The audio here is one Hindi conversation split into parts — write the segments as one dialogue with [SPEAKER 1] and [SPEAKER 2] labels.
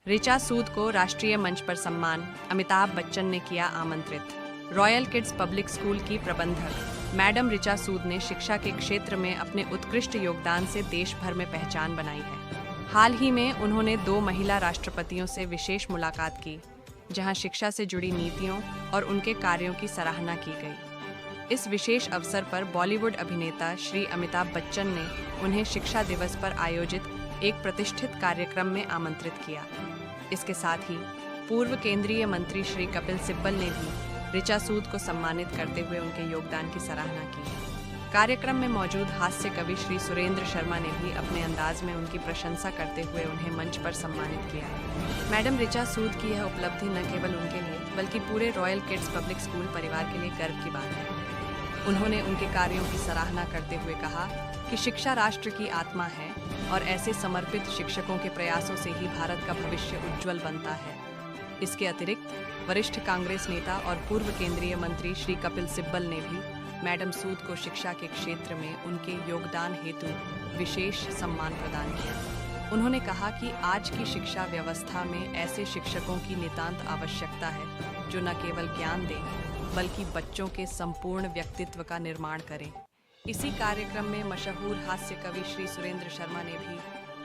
[SPEAKER 1] ऋचा सूद को राष्ट्रीय मंच पर सम्मान, अमिताभ बच्चन ने किया आमंत्रित। रॉयल किड्स पब्लिक स्कूल की प्रबंधक मैडम ऋचा सूद ने शिक्षा के क्षेत्र में अपने उत्कृष्ट योगदान से देश भर में पहचान बनाई है। हाल ही में उन्होंने 2 महिला राष्ट्रपतियों से विशेष मुलाकात की, जहां शिक्षा से जुड़ी नीतियों और उनके कार्यों की सराहना की गई। इस विशेष अवसर पर बॉलीवुड अभिनेता श्री अमिताभ बच्चन ने उन्हें शिक्षा दिवस पर आयोजित एक प्रतिष्ठित कार्यक्रम में आमंत्रित किया। इसके साथ ही पूर्व केंद्रीय मंत्री श्री कपिल सिब्बल ने भी ऋचा सूद को सम्मानित करते हुए उनके योगदान की सराहना की। कार्यक्रम में मौजूद हास्य कवि श्री सुरेंद्र शर्मा ने भी अपने अंदाज में उनकी प्रशंसा करते हुए उन्हें मंच पर सम्मानित किया। मैडम ऋचा सूद की यह उपलब्धि न केवल उनके लिए बल्कि पूरे रॉयल किड्स पब्लिक स्कूल परिवार के लिए गर्व की बात है। उन्होंने उनके कार्यों की सराहना करते हुए कहा कि शिक्षा राष्ट्र की आत्मा है और ऐसे समर्पित शिक्षकों के प्रयासों से ही भारत का भविष्य उज्जवल बनता है। इसके अतिरिक्त वरिष्ठ कांग्रेस नेता और पूर्व केंद्रीय मंत्री श्री कपिल सिब्बल ने भी मैडम सूद को शिक्षा के क्षेत्र में उनके योगदान हेतु विशेष सम्मान प्रदान किया। उन्होंने कहा कि आज की शिक्षा व्यवस्था में ऐसे शिक्षकों की नितांत आवश्यकता है जो न केवल ज्ञान दें बल्कि बच्चों के संपूर्ण व्यक्तित्व का निर्माण करें। इसी कार्यक्रम में मशहूर हास्य कवि श्री सुरेंद्र शर्मा ने भी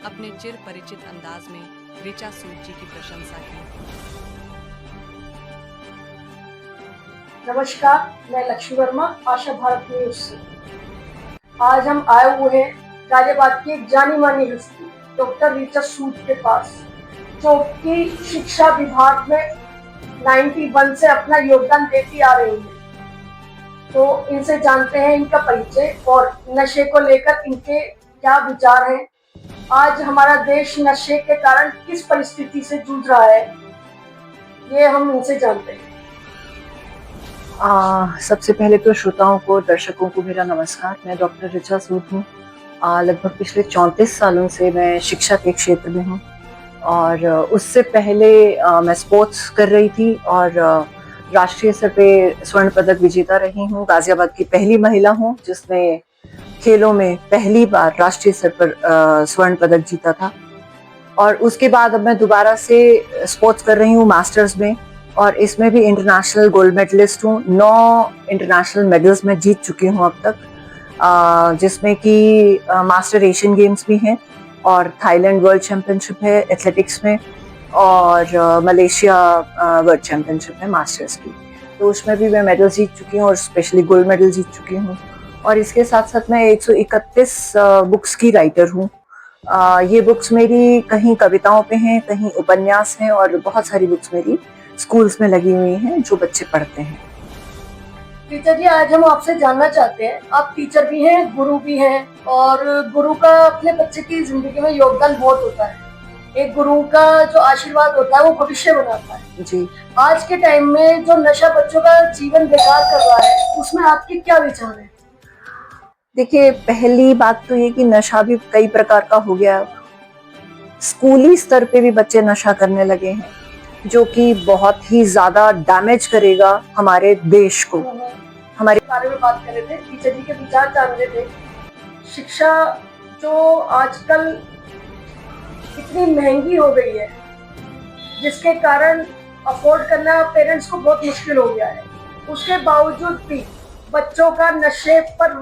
[SPEAKER 1] अपने चिर परिचित अंदाज में ऋचा सूद जी की प्रशंसा की।
[SPEAKER 2] नमस्कार, मैं लक्ष्मी वर्मा, आशा भारत न्यूज से। आज हम आए हुए हैं गाजियाबाद की एक जानी मानी हस्ती डॉक्टर ऋचा सूद के पास, जो कि शिक्षा विभाग में 91 से अपना योगदान देती आ रही है। तो इनसे जानते हैं इनका परिचय और नशे को लेकर इनके क्या विचार हैं। आज हमारा देश नशे के कारण किस परिस्थिति से जूझ रहा है, ये हम इनसे जानते हैं।
[SPEAKER 3] सबसे पहले तो श्रोताओं को, दर्शकों को मेरा नमस्कार। मैं डॉक्टर ऋचा सूद हूँ। लगभग पिछले 34 सालों से मैं शिक्षा के क्षेत्र में हूँ और उससे पहले मैं स्पोर्ट्स कर रही थी और राष्ट्रीय स्तर पे स्वर्ण पदक विजेता रही हूँ। गाजियाबाद की पहली महिला हूँ जिसने खेलों में पहली बार राष्ट्रीय स्तर पर स्वर्ण पदक जीता था। और उसके बाद अब मैं दोबारा से स्पोर्ट्स कर रही हूँ मास्टर्स में, और इसमें भी इंटरनेशनल गोल्ड मेडलिस्ट हूँ। 9 इंटरनेशनल मेडल्स मैं जीत चुकी हूँ अब तक, जिसमें कि मास्टर एशियन गेम्स भी हैं और थाईलैंड वर्ल्ड चैंपियनशिप है एथलेटिक्स में, और मलेशिया वर्ल्ड चैंपियनशिप है मास्टर्स की। तो उसमें भी मैं मेडल जीत चुकी हूँ और स्पेशली गोल्ड मेडल जीत चुकी हूँ। और इसके साथ साथ मैं 131 बुक्स की राइटर हूँ। ये बुक्स मेरी कहीं कविताओं पे हैं, कहीं उपन्यास हैं, और बहुत सारी बुक्स मेरी स्कूल्स में लगी हुई हैं जो बच्चे पढ़ते हैं।
[SPEAKER 2] टीचर जी, आज हम आपसे जानना चाहते हैं, आप टीचर भी हैं, गुरु भी हैं, और गुरु का अपने बच्चे की जिंदगी में योगदान बहुत होता है। एक गुरु का जो आशीर्वाद होता है वो भविष्य बनाता है
[SPEAKER 3] जी।
[SPEAKER 2] आज के टाइम में जो नशा बच्चों का जीवन बेकार कर रहा है, उसमें आपके क्या विचार हैं?
[SPEAKER 3] देखिए, पहली बात तो ये कि नशा भी कई प्रकार का हो गया। स्कूली स्तर पे भी बच्चे नशा करने लगे हैं, जो कि बहुत ही ज्यादा डैमेज करेगा हमारे देश को।
[SPEAKER 2] हमारे बारे में बात कर रहे थे, टीचर जी के विचार जान रहे थे। शिक्षा जो आजकल इतनी महंगी हो गई है, जिसके कारण अफोर्ड करना पेरेंट्स को बहुत मुश्किल हो गया है, उसके बावजूद भी बच्चों का नशे पर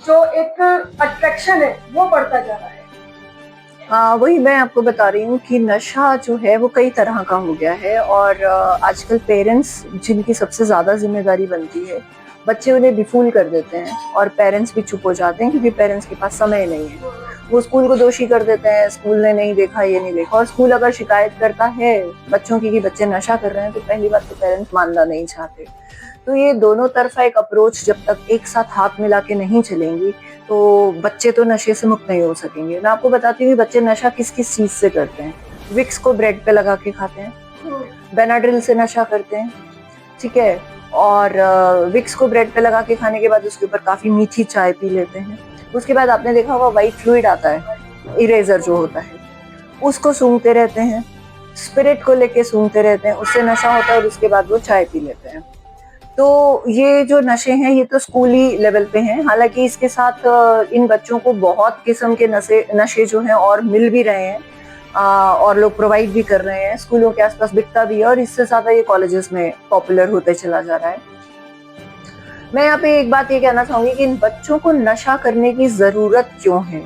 [SPEAKER 2] जो एक अट्रैक्शन है वो बढ़ता जा रहा है।
[SPEAKER 3] वही मैं आपको बता रही हूँ कि नशा जो है वो कई तरह का हो गया है, और आजकल पेरेंट्स जिनकी सबसे ज्यादा जिम्मेदारी बनती है, बच्चे उन्हें बिफूल कर देते हैं और पेरेंट्स भी चुप हो जाते हैं क्योंकि पेरेंट्स के पास समय नहीं है। वो स्कूल को दोषी कर देते हैं, स्कूल ने नहीं देखा, ये नहीं देखा। और स्कूल अगर शिकायत करता है बच्चों की कि बच्चे नशा कर रहे हैं, तो पहली बात तो पेरेंट्स मानना नहीं चाहते। तो ये दोनों तरफा एक अप्रोच जब तक एक साथ हाथ मिला के नहीं चलेंगी, तो बच्चे तो नशे से मुक्त नहीं हो सकेंगे। मैं आपको बताती हूँ बच्चे नशा किस किस चीज से करते हैं। विक्स को ब्रेड पे लगा के खाते हैं, बेनाड्रिल से नशा करते हैं, ठीक है, और विक्स को ब्रेड पे लगा के खाने के बाद उसके ऊपर काफी मीठी चाय पी लेते हैं। उसके बाद आपने देखा होगा व्हाइट फ्लूइड आता है, इरेजर जो होता है, उसको सूंघते रहते हैं, स्पिरिट को लेके सूंघते रहते हैं, उससे नशा होता है और उसके बाद वो चाय पी लेते हैं। तो ये जो नशे हैं ये तो स्कूली लेवल पे हैं। हालांकि इसके साथ इन बच्चों को बहुत किस्म के नशे जो हैं और मिल भी रहे हैं। और लोग प्रोवाइड भी कर रहे हैं, स्कूलों के आसपास बिकता भी है और इससे ज्यादा ये कॉलेजेस में पॉपुलर होते चला जा रहा है। मैं यहाँ पे एक बात ये कहना चाहूंगी कि इन बच्चों को नशा करने की जरूरत क्यों है,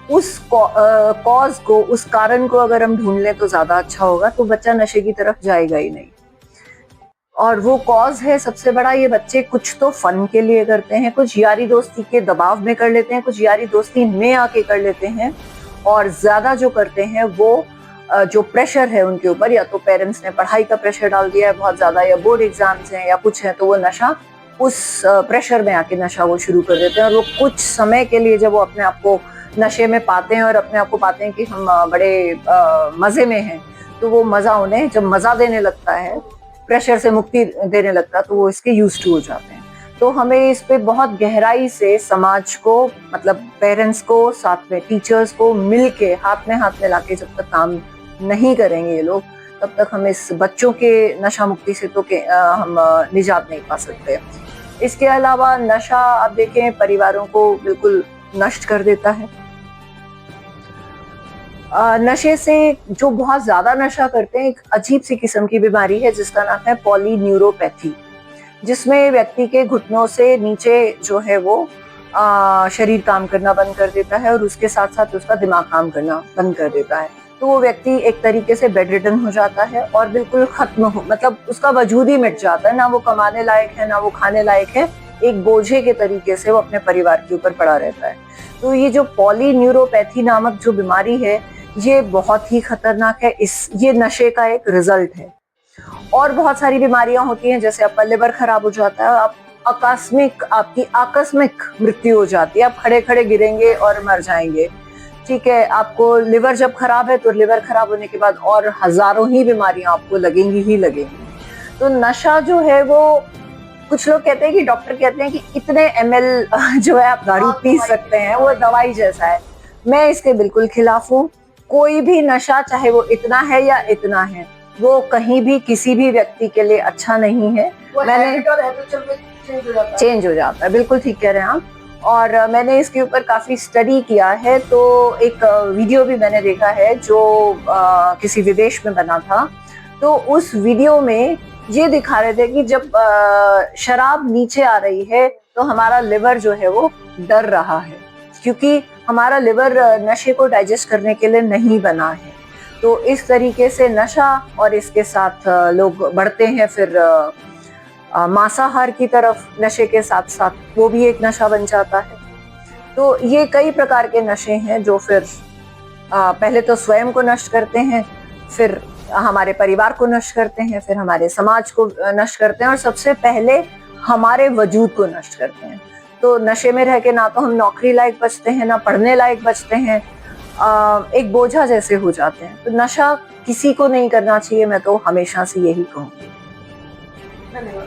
[SPEAKER 3] उस कॉज को, उस कारण को अगर हम ढूंढ लें तो ज्यादा अच्छा होगा। तो बच्चा नशे की तरफ जाएगा ही नहीं। और वो कॉज है सबसे बड़ा, ये बच्चे कुछ तो फन के लिए करते हैं, कुछ यारी दोस्ती के दबाव में कर लेते हैं, कुछ यारी दोस्ती में आके कर लेते हैं, और ज्यादा जो करते हैं वो जो प्रेशर है उनके ऊपर, या तो पेरेंट्स ने पढ़ाई का प्रेशर डाल दिया है बहुत ज्यादा, या बोर्ड एग्जाम्स हैं या कुछ है, तो वो नशा, उस प्रेशर में आके नशा वो शुरू कर देते हैं। और वो कुछ समय के लिए जब वो अपने आप को नशे में पाते हैं और अपने आप को पाते हैं कि हम बड़े मजे में हैं, तो वो मजा उन्हें जब मजा देने लगता है, प्रेशर से मुक्ति देने लगता है, तो वो इसके यूज्ड टू हो जाते हैं। तो हमें इस पे बहुत गहराई से समाज को, मतलब पेरेंट्स को, साथ में टीचर्स को मिलके हाथ में हाथ मिला के जब तक काम नहीं करेंगे ये लोग, तब तक हम इस बच्चों के नशा मुक्ति से तो हम निजात नहीं पा सकते। इसके अलावा नशा, आप देखें, परिवारों को बिल्कुल नष्ट कर देता है। नशे से जो बहुत ज्यादा नशा करते हैं, एक अजीब सी किस्म की बीमारी है जिसका नाम है पॉलीन्यूरोपैथी, जिसमें व्यक्ति के घुटनों से नीचे जो है वो शरीर काम करना बंद कर देता है और उसके साथ साथ उसका दिमाग काम करना बंद कर देता है। तो वो व्यक्ति एक तरीके से बेड रिडन हो जाता है और बिल्कुल खत्म हो, मतलब उसका वजूद ही मिट जाता है, ना वो कमाने लायक है ना वो खाने लायक है, एक बोझे के तरीके से वो अपने परिवार के ऊपर पड़ा रहता है। तो ये जो पॉलीन्यूरोपैथी नामक जो बीमारी है, ये बहुत ही खतरनाक है। ये नशे का एक रिजल्ट है। और बहुत सारी बीमारियां होती हैं, जैसे आपका लिवर खराब हो जाता है, आपकी आकस्मिक मृत्यु हो जाती है, आप खड़े खड़े गिरेंगे और मर जाएंगे। ठीक है, आपको लिवर जब खराब है तो लिवर खराब होने के बाद और हजारों ही बीमारियां आपको लगेंगी ही लगेंगी। तो नशा जो है वो, कुछ लोग कहते हैं कि डॉक्टर कहते हैं कि इतने ml जो है आप दारू पी सकते हैं, वो दवाई जैसा है। मैं इसके बिल्कुल खिलाफ हूँ। कोई भी नशा, चाहे वो इतना है या इतना है, वो कहीं भी किसी भी व्यक्ति के लिए अच्छा नहीं है। मैंने चेंज हो जाता है, बिल्कुल ठीक कह रहे हैं आप। और मैंने इसके ऊपर काफी स्टडी किया है। तो एक वीडियो भी मैंने देखा है जो किसी विदेश में बना था। तो उस वीडियो में ये दिखा रहे थे कि जब शराब नीचे आ रही है तो हमारा लिवर जो है वो डर रहा है, क्योंकि हमारा लिवर नशे को डाइजेस्ट करने के लिए नहीं बना है। तो इस तरीके से नशा और इसके साथ लोग बढ़ते हैं फिर मांसाहार की तरफ, नशे के साथ साथ वो भी एक नशा बन जाता है। तो ये कई प्रकार के नशे हैं जो फिर पहले तो स्वयं को नष्ट करते हैं, फिर हमारे परिवार को नष्ट करते हैं, फिर हमारे समाज को नष्ट करते हैं और सबसे पहले हमारे वजूद को नष्ट करते हैं। तो नशे में रह के ना तो हम नौकरी लायक बचते हैं, ना पढ़ने लायक बचते हैं, एक बोझा जैसे हो जाते हैं। तो नशा किसी को नहीं करना चाहिए, मैं तो हमेशा से यही कहूँगी।
[SPEAKER 2] धन्यवाद।